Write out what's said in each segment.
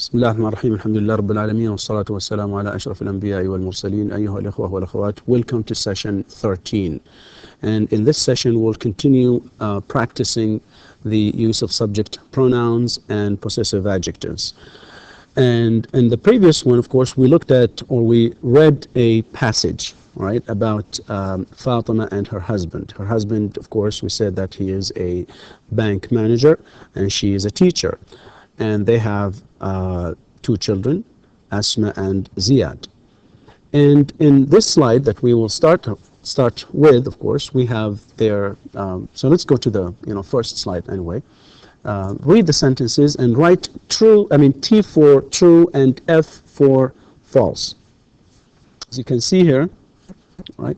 بسم الله الرحمن الرحيم الحمد لله رب العالمين والصلاة والسلام على أشرف الأنبياء والمرسلين أيها الإخوة والأخوات. Welcome to session 13, and in this session we'll continue practicing the use of subject pronouns and possessive adjectives. And in the previous one, of course, we looked at, or we read a passage, right, about Fatima and her husband. Her husband, of course, we said that he is a bank manager and she is a teacher, and they have two children, Asma and Ziyad. And in this slide that we will start with, of course, we have their, so let's go to the first slide anyway. Read the sentences and write T for true and F for false. As you can see here, right?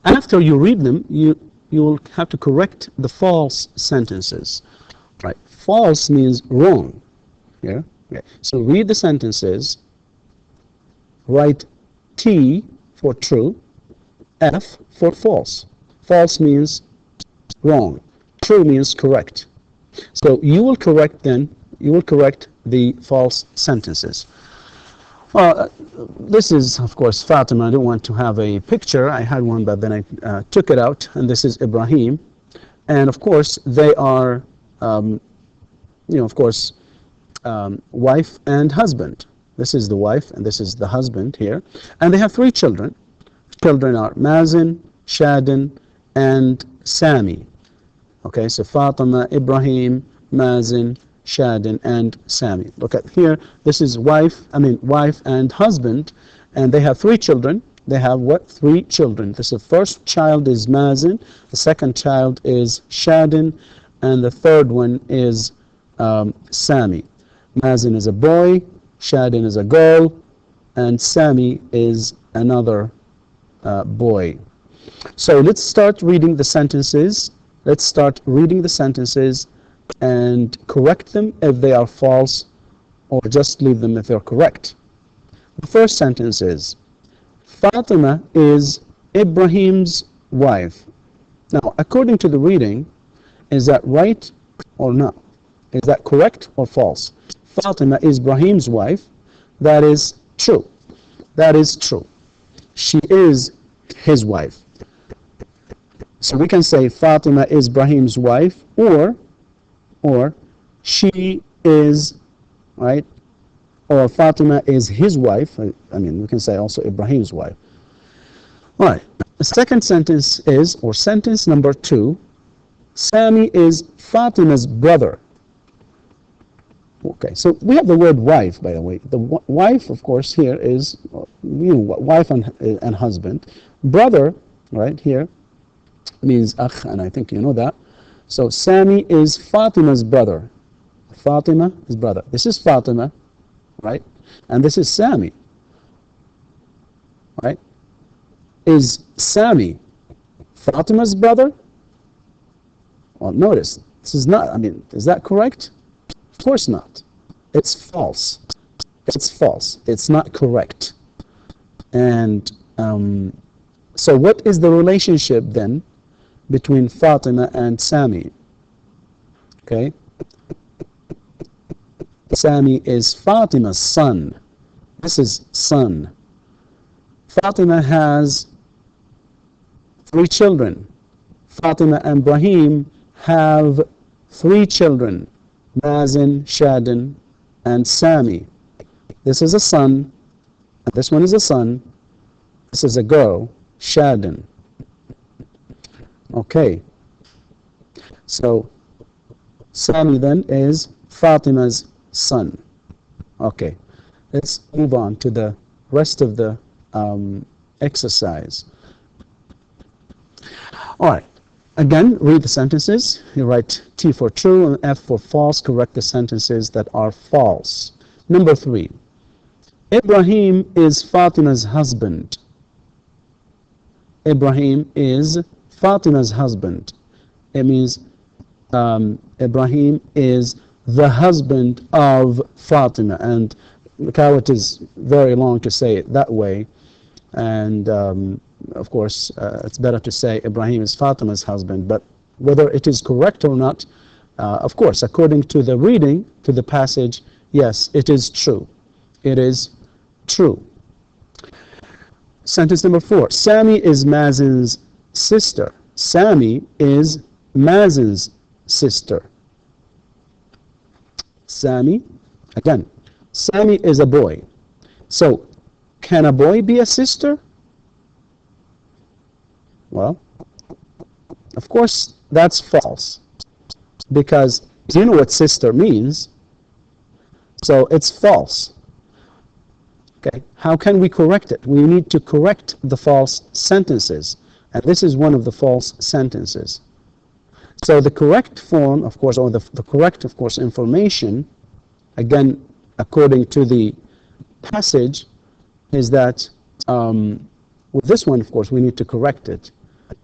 After you read them, you will have to correct the false sentences. Right? False means wrong. Yeah? Okay. So read the sentences, write T for true, F for false. False means wrong. True means correct. So you will correct the false sentences. This is, of course, Fatima. I don't want to have a picture. I had one, but then I took it out, and this is Ibrahim. And of course, they are, wife and husband. This is the wife, and this is the husband here. And they have three children. Children are Mazen, Shadin, and Sami. Okay, so Fatima, Ibrahim, Mazen, Shadin, and Sami. Look at here. This is wife and husband, and they have three children. They have what? Three children. The first child is Mazen, the second child is Shadin, and the third one is Sami. Mazen is a boy, Shadin is a girl, and Sami is another boy. So let's start reading the sentences. Let's start reading the sentences and correct them if they are false, or just leave them if they're correct. The first sentence is, Fatima is Ibrahim's wife. Now, according to the reading, is that right or not? Is that correct or false? Fatima is Ibrahim's wife. That is true. That is true. She is his wife. So we can say Fatima is Ibrahim's wife, or she is, right, or Fatima is his wife. I mean, we can say also Ibrahim's wife. All right. The second sentence is, or sentence number 2, Sami is Fatima's brother. Okay, so we have the word wife, by the way. The wife, of course, here is, wife and husband. Brother, right, here, means akh, and I think you know that. So Sami is Fatima's brother. Fatima is brother. This is Fatima, right? And this is Sami, right? Is Sami Fatima's brother? Well, notice, this is not, is that correct? Of course not. It's false. It's false. It's not correct. And so what is the relationship then between Fatima and Sami? Okay. Sami is Fatima's son. This is son. Fatima has 3 children. Fatima and Ibrahim have 3 children. Mazen, Shadin, and Sami. This is a son, and this one is a son. This is a girl, Shadin. Okay. So Sami then is Fatima's son. Okay. Let's move on to the rest of the exercise. All right. Again, read the sentences. You write T for true and F for false. Correct the sentences that are false. Number 3. Ibrahim is Fatima's husband. Ibrahim is Fatima's husband. It means Ibrahim is the husband of Fatima. And it is very long to say it that way. And of course, it's better to say Ibrahim is Fatima's husband, but whether it is correct or not, of course, according to the reading, to the passage, Yes, it is true. It is true. Sentence number 4. Sammy is Mazen's sister. Sammy is Mazen's sister. Sammy, again, Sammy is a boy. So, can a boy be a sister? Well, of course, that's false. Because you know what sister means. So, it's false. Okay, how can we correct it? We need to correct the false sentences. And this is one of the false sentences. So the correct form, of course, or the correct, of course, information, again, according to the passage, is that with this one, of course, we need to correct it.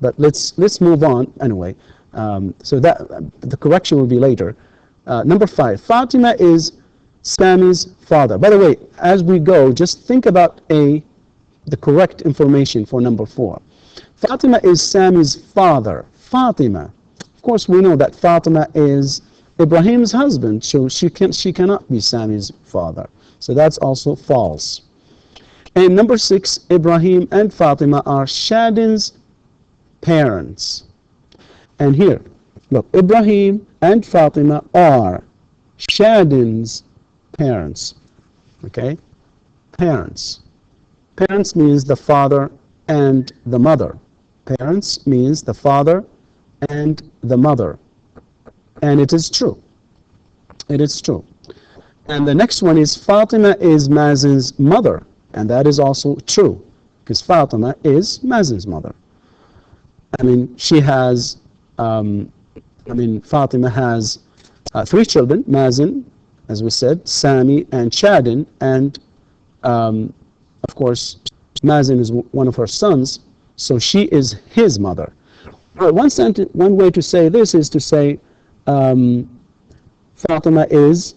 But let's move on anyway. So that the correction will be later. Number 5, Fatima is Sammy's father. By the way, as we go, just think about the correct information for number 4. Fatima is Sammy's father. Fatima. Of course, we know that Fatima is Ibrahim's husband, so she cannot be Sammy's father. So that's also false. And number 6, Ibrahim and Fatima are Shadin's parents. And here, look, Ibrahim and Fatima are Shadin's parents. Okay? Parents. Parents means the father and the mother. Parents means the father and the mother. And it is true. It is true. And the next one is Fatima is Mazen's mother. And that is also true. Because Fatima is Mazen's mother. I mean, she has, Fatima has 3 children, Mazen, as we said, Sammy and Shadin. And, of course, Mazen is one of her sons. So she is his mother. Well, one way to say this is to say Fatima is,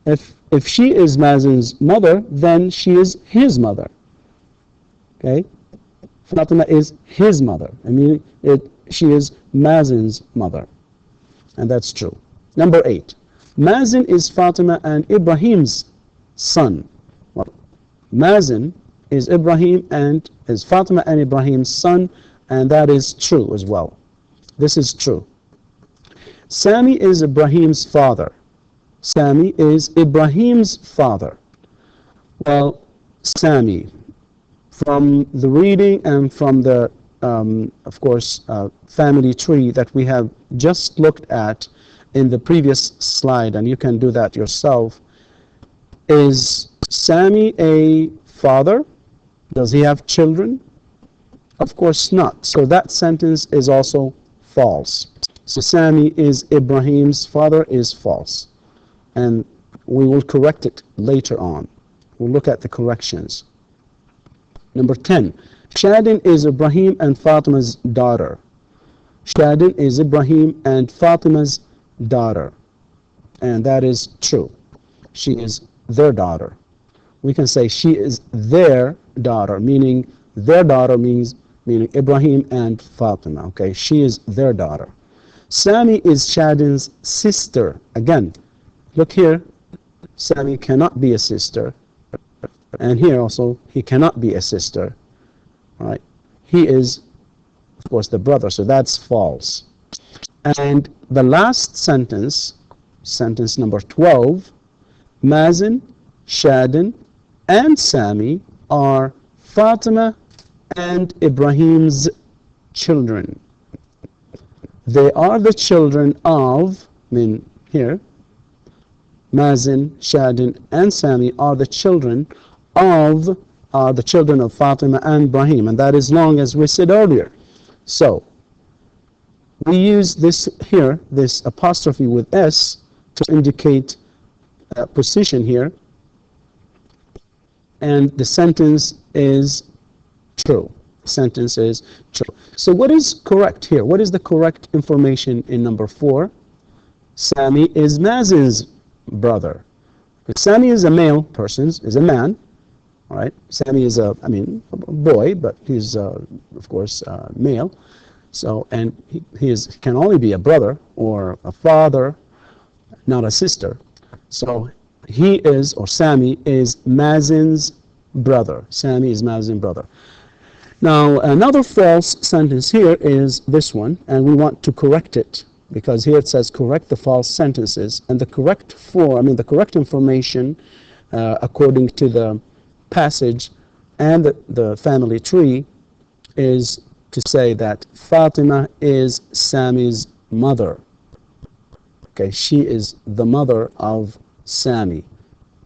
if she is Mazen's mother, then she is his mother. Okay? Fatima is his mother. I mean, she is Mazen's mother. And that's true. Number 8. Mazen is Fatima and Ibrahim's son. Well, Mazen is Fatima and Ibrahim's son, and that is true as well. This is true. Sammy is Ibrahim's father. Sammy is Ibrahim's father. Well, Sammy, from the reading and from the, of course, family tree that we have just looked at in the previous slide, and you can do that yourself, is Sammy a father? Does he have children? Of course not. So that sentence is also false. So Sammy is Ibrahim's father is false. And we will correct it later on. We'll look at the corrections. Number 10. Shadin is Ibrahim and Fatima's daughter. Shadin is Ibrahim and Fatima's daughter. And that is true. She is their daughter. We can say she is their daughter, meaning their daughter meaning Ibrahim and Fatima. Okay, she is their daughter. Sammy is Shadin's sister. Again, look here. Sammy cannot be a sister. And here also, he cannot be a sister. All right. He is, of course, the brother. So that's false. And the last sentence, sentence number 12, Mazen, Shadin, and Sammy are Fatima and Ibrahim's children. They are the children of, here, Mazen, Shadin, and Sammy are the children of Fatima and Ibrahim, and that is long as we said earlier. So we use this here, this apostrophe with S, to indicate position here, and the sentence is true. Sentence is true. So what is correct here? What is the correct information in number 4? Sammy is Mazen's brother. Sammy is a male person, is a man. All right. Sammy is a boy, but he's of course male. So, and he can only be a brother or a father, not a sister. So he is, or Sami is Mazen's brother. Sami is Mazen's brother. Now, another false sentence here is this one, and we want to correct it, because here it says correct the false sentences, and the correct form, the correct information, according to the passage and the family tree, is to say that Fatima is Sami's mother. Okay, she is the mother of Sami,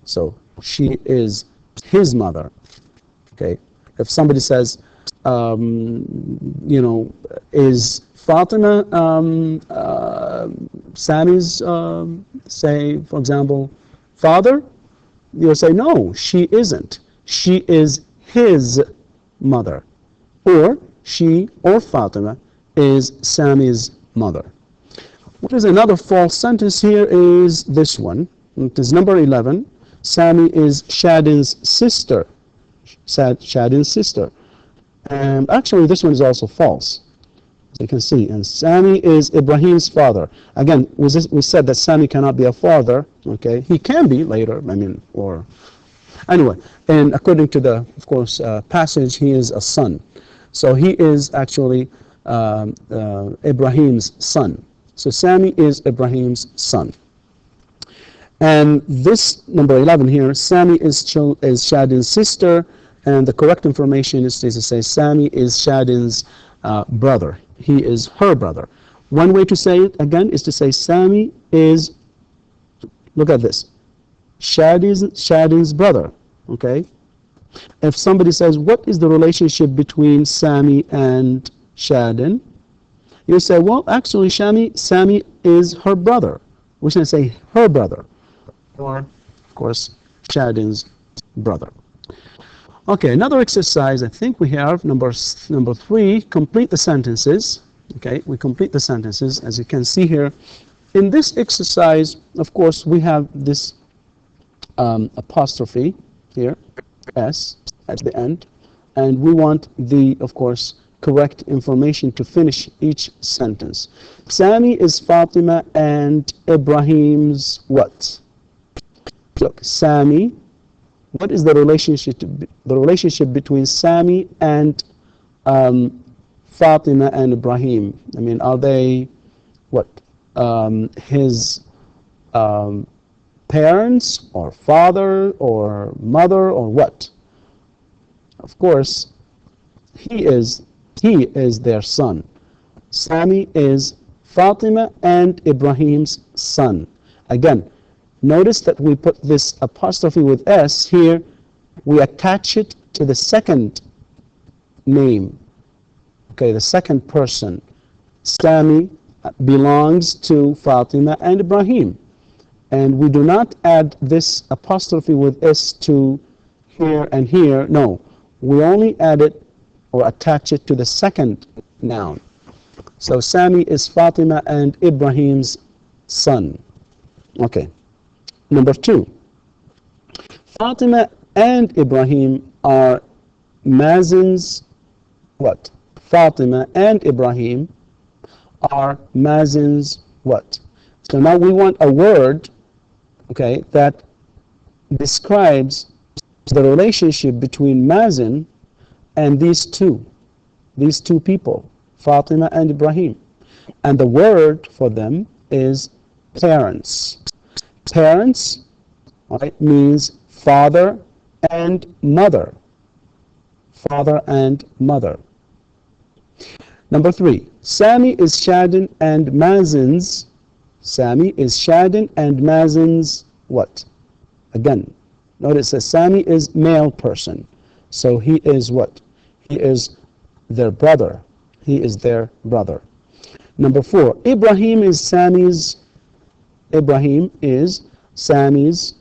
so she is his mother. Okay, if somebody says, is Fatima Sami's, say, for example, father? You'll say, no, she isn't. She is his mother. Or she, or Fatima, is Sami's mother. What is another false sentence here is this one. It is number 11. Sami is Shadin's sister. Shadin's sister. And actually this one is also false, as you can see. And Sami is Ibrahim's father. Again, we said that Sami cannot be a father. Okay, he can be later, or anyway. And according to the, of course, passage, he is a son. So he is actually Ibrahim's son. So Sami is Ibrahim's son. And this number 11 here, Sami is Shadin's sister, and the correct information is to say Sami is Shadin's brother. He is her brother. One way to say it again is to say Sami is, look at this, Shadin's brother. Okay. If somebody says, what is the relationship between Sami and Shadin? You say, well, actually, Sami is her brother. We should say her brother, or, of course, Shadin's brother. Okay, another exercise I think we have, number 3, complete the sentences. Okay, we complete the sentences, as you can see here. In this exercise, of course, we have this apostrophe here, S, at the end, and we want the, of course, correct information to finish each sentence. Sami is Fatima and Ibrahim's what? Look, Sami, what is the relationship between Sami and Fatima and Ibrahim? Are they what? His parents, or father, or mother, or what? Of course, he is their son. Sami is Fatima and Ibrahim's son. Again, notice that we put this apostrophe with S here. We attach it to the second name. Okay, the second person. Sami belongs to Fatima and Ibrahim. And we do not add this apostrophe with S to here and here. No, we only add it or attach it to the second noun. So Sami is Fatima and Ibrahim's son. Okay. Number 2. Fatima and Ibrahim are Mazen's what? Fatima and Ibrahim are Mazen's what? So now we want a word, okay, that describes the relationship between Mazen and these two people, Fatima and Ibrahim. And the word for them is parents. Parents, right, means father and mother. Father and mother. Number 3, Sami is Shadin and Mazen's. Sami is Shadin and Mazen's what? Again, notice that Sami is male person. So he is what? He is their brother. He is their brother. Number 4, Ibrahim is Sami's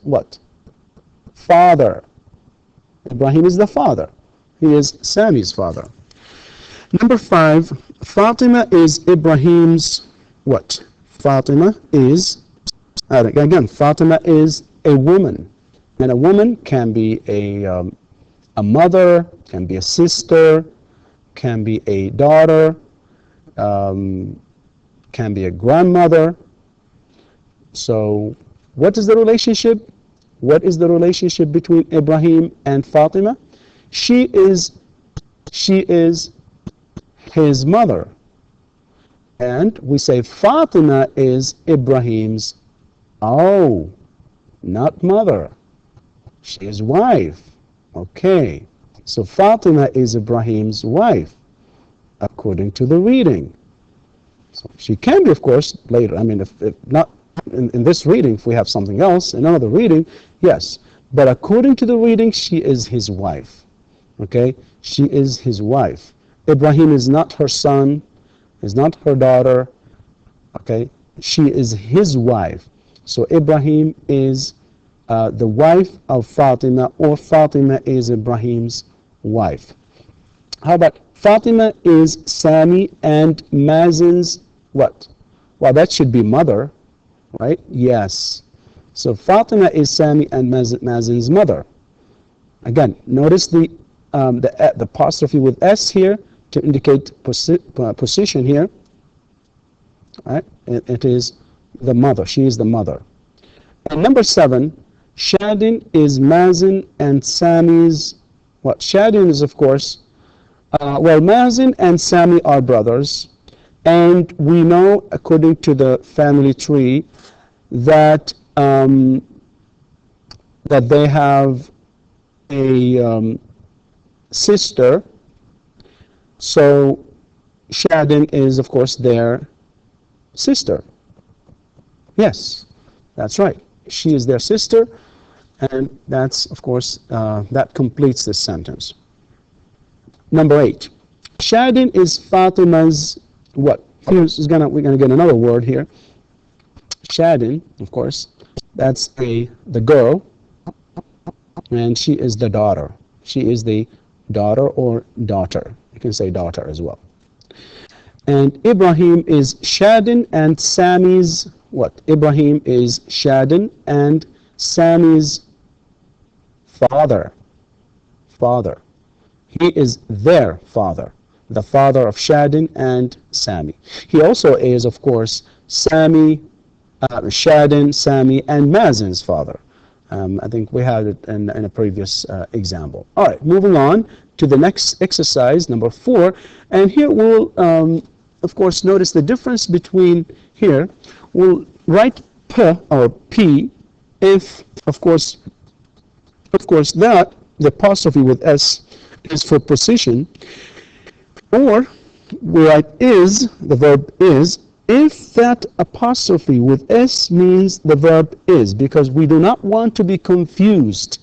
what? Father. Ibrahim is the father. He is Sami's father. Number 5, Fatima is Ibrahim's what? Fatima is, again, Fatima is a woman. And a woman can be a mother, can be a sister, can be a daughter, can be a grandmother. So what is the relationship? What is the relationship between Ibrahim and Fatima? She is his mother. And we say Fatima is Ibrahim's, not mother. She is wife. Okay. So Fatima is Ibrahim's wife, according to the reading. So she can be, of course, later. I mean, if not in this reading, if we have something else, another reading, yes. But according to the reading, she is his wife. Okay? She is his wife. Ibrahim is not her son, is not her daughter. Okay? She is his wife. So Ibrahim is the wife of Fatima, or Fatima is Ibrahim's wife. How about Fatima is Sami and Mazen's what? Well, that should be mother, right? Yes. So Fatima is Sami and Mazen's mother. Again, notice the apostrophe with S here to indicate position here. Right? It is the mother. She is the mother. And number 7, Shadin is Mazen and Sami's what? Shadin is, of course, Mazen and Sami are brothers, and we know, according to the family tree, that that they have a sister. So Shadin is, of course, their sister. Yes, that's right. She is their sister, and that's, of course, that completes this sentence. Number 8, Shadin is Fatima's what? We're gonna get another word here. Shadin, of course, that's the girl, and she is the daughter. She is the daughter or daughter. You can say daughter as well. And Ibrahim is Shadin and Sami's what? Ibrahim is Shadin and Sami's father. Father. He is their father, the father of Shadin and Sami. He also is, of course, Shadin, Sami, and Mazen's father. I think we had it in a previous example. All right, moving on to the next exercise, number 4. And here we'll, of course, notice the difference between here. We'll write P or P if, of course, that the apostrophe with S is for position, or we write is, the verb is, if that apostrophe with S means the verb is, because we do not want to be confused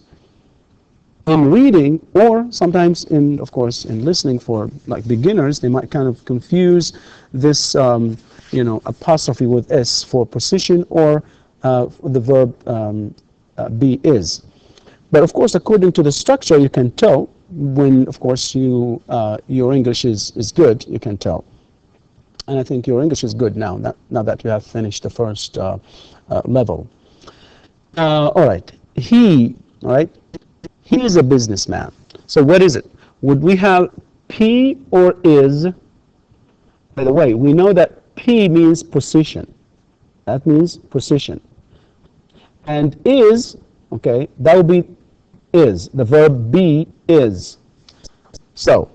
in reading, or sometimes in, of course, in listening for like beginners, they might kind of confuse this, apostrophe with S for position, or the verb be is. But of course, according to the structure, you can tell when, of course, your English is good, you can tell. And I think your English is good now that you have finished the first level. All right, he is a businessman. So what is it? Would we have P or is? By the way, we know that P means position. That means position. And is, okay, that would be is. The verb be is. So,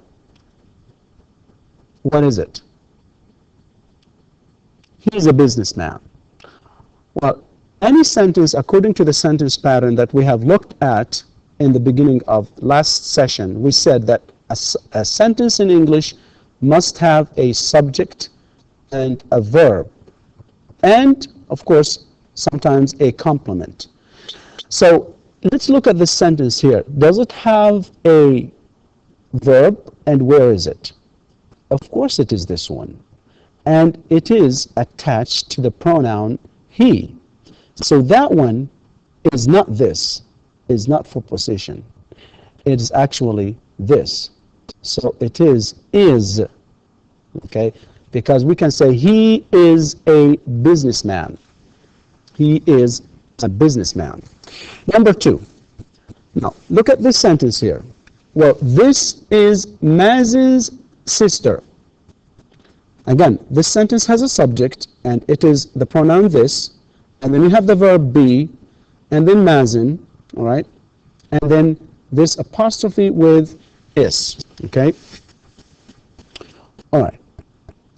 what is it? He's a businessman. Well, any sentence, according to the sentence pattern that we have looked at in the beginning of last session, we said that a sentence in English must have a subject and a verb, and, of course, sometimes a complement. So, let's look at this sentence here. Does it have a verb, and where is it? Of course it is this one. And it is attached to the pronoun he. So that one is not this, is not for position. It is actually this. So it is, okay? Because we can say he is a businessman. He is a businessman. Number 2. Now, look at this sentence here. Well, this is Mazen's sister. Again, this sentence has a subject, and it is the pronoun this, and then you have the verb be, and then Mazen, all right? And then this apostrophe with is, okay? All right,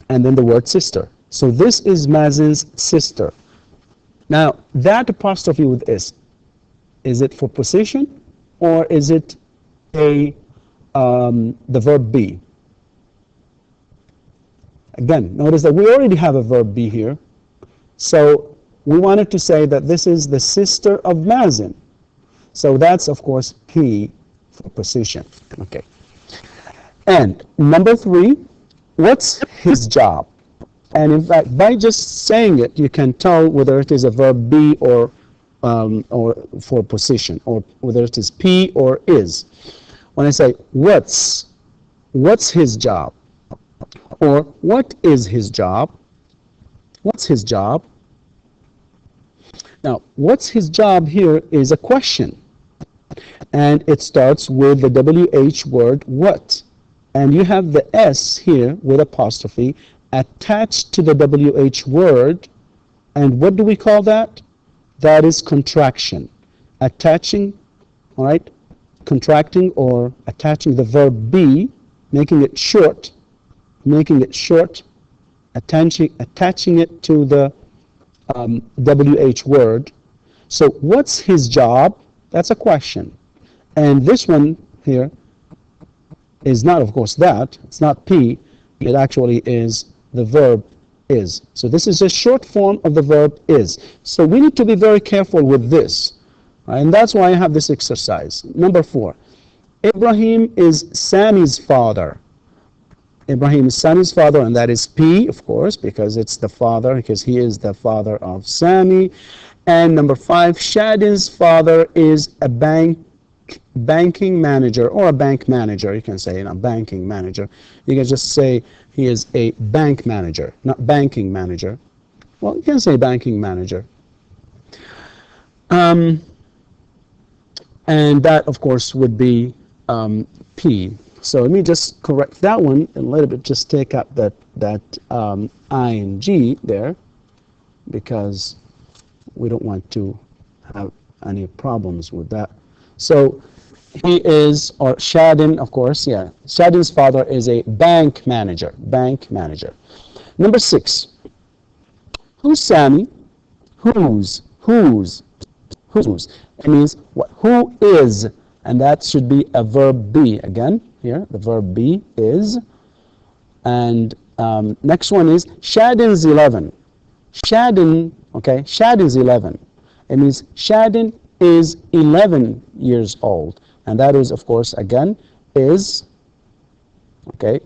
and then the word sister. So this is Mazin's sister. Now, that apostrophe with is it for position, or is it the verb be? Again, notice that we already have a verb be here. So we wanted to say that this is the sister of Mazin. So that's, of course, P for position. Okay. And number 3, what's his job? And in fact, by just saying it, you can tell whether it is a verb be or for position, or whether it is P or is. When I say what's his job, or what is his job? What's his job? Now, what's his job here is a question, and it starts with the WH word what, and you have the S here with apostrophe attached to the WH word, and what do we call that? That is contraction. Attaching, all right, contracting or attaching the verb be, making it short, attaching it to the WH word. So what's his job? That's a question. And this one here is not, of course, that. It's not P. It actually is the verb is. So this is a short form of the verb is. So we need to be very careful with this. And that's why I have this exercise. Number 4, Ibrahim is Sammy's father. Ibrahim is Sammy's father, and that is P, of course, because it's the father, because he is the father of Sammy. And number 5, Shadin's father is a banking manager, or a bank manager. You can say a banking manager. You can just say he is a bank manager, not banking manager. Well, you can say banking manager. And that, of course, would be P. So let me just correct that one a little bit. Just take out that ing there, because we don't want to have any problems with that. So he is, or Shadin, of course, yeah. Shadin's father is a bank manager. Number 6. Who's Sammy? Whose? It means what? Who is? And that should be a verb be. Again, here, the verb be is. And next one is Shadin's 11. Shadin's 11. It means Shadin is 11 years old. And that is, of course, again, is. Okay.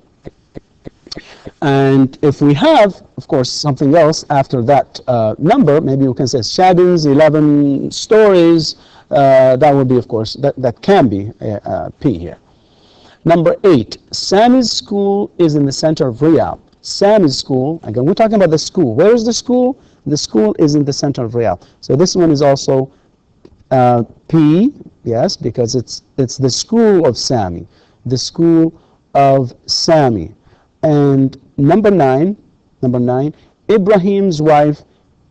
And if we have, of course, something else after that number, maybe we can say Shadin's 11 stories. That would be, of course, that can be P here. Number 8, Sammy's school is in the center of Riyadh. Sammy's school, again, we're talking about the school. Where is the school? The school is in the center of Riyadh. So this one is also P, yes, because it's the school of Sammy. The school of Sammy. And number 9, Ibrahim's wife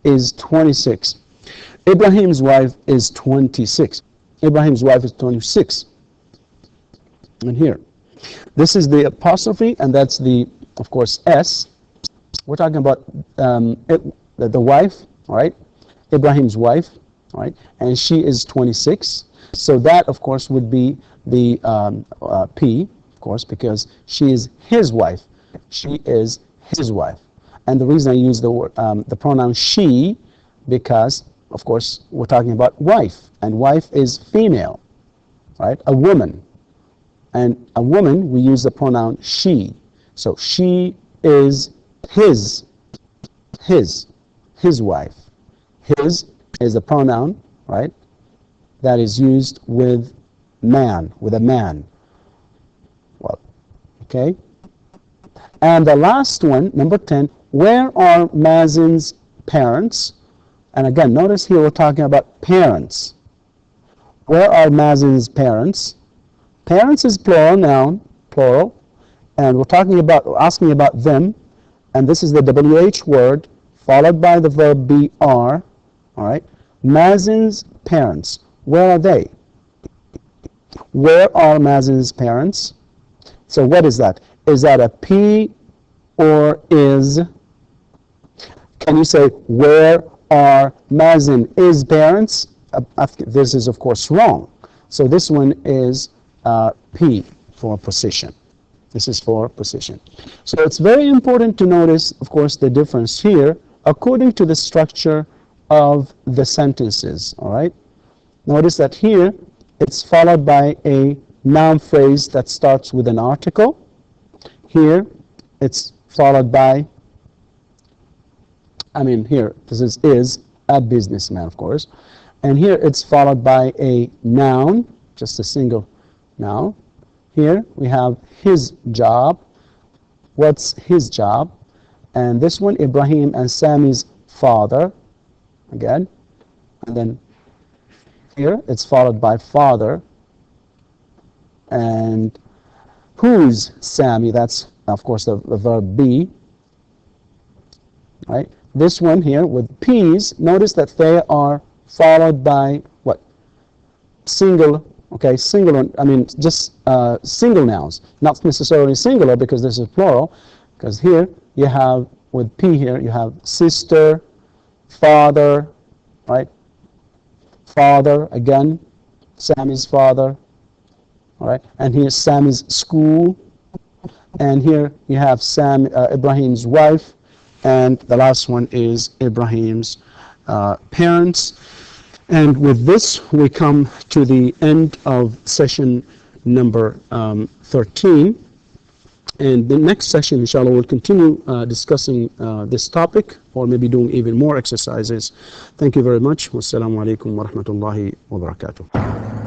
is 26. Ibrahim's wife is 26. And here, this is the apostrophe, and that's the, of course, S. We're talking about the wife, all right? Ibrahim's wife, all right? And she is 26. So that, of course, would be the P, of course, because she is his wife. She is his wife. And the reason I use the pronoun she, because, of course, we're talking about wife, and wife is female, right? A woman. And a woman, we use the pronoun she. So she is his wife. His is the pronoun, right, that is used with a man. Well, okay. And the last one, number 10, where are Mazin's parents? And again, notice here we're talking about parents. Where are Mazin's parents? Parents is plural noun, plural, and we're asking about them, and this is the WH word, followed by the verb be are, all right? Mazin's parents. Where are they? Where are Mazen's parents? So what is that? Is that a P or is? Can you say where are Mazen's parents? This is of course wrong. So this one is P for position. This is for position. So it's very important to notice, of course, the difference here according to the structure of the sentences. All right. Notice that here it's followed by a noun phrase that starts with an article. Here it's followed by, here this is a businessman, of course. And here it's followed by a noun, just a single noun. Here we have his job. What's his job? And this one, Ibrahim and Sammy's father, again. And then here it's followed by father. And who's Sammy? That's, of course, the verb be. Right? This one here with P's, notice that they are followed by what? Single, okay, singular, just single nouns, not necessarily singular because this is plural, because here you have, with P here, you have sister, father, right? Father, again, Sammy's father, all right? And here's Sammy's school, and here you have Ibrahim's wife, and the last one is Ibrahim's parents. And with this, we come to the end of session number 13. And the next session, inshallah, we'll continue discussing this topic, or maybe doing even more exercises. Thank you very much. Wassalamu alaikum wa rahmatullahi wa barakatuh.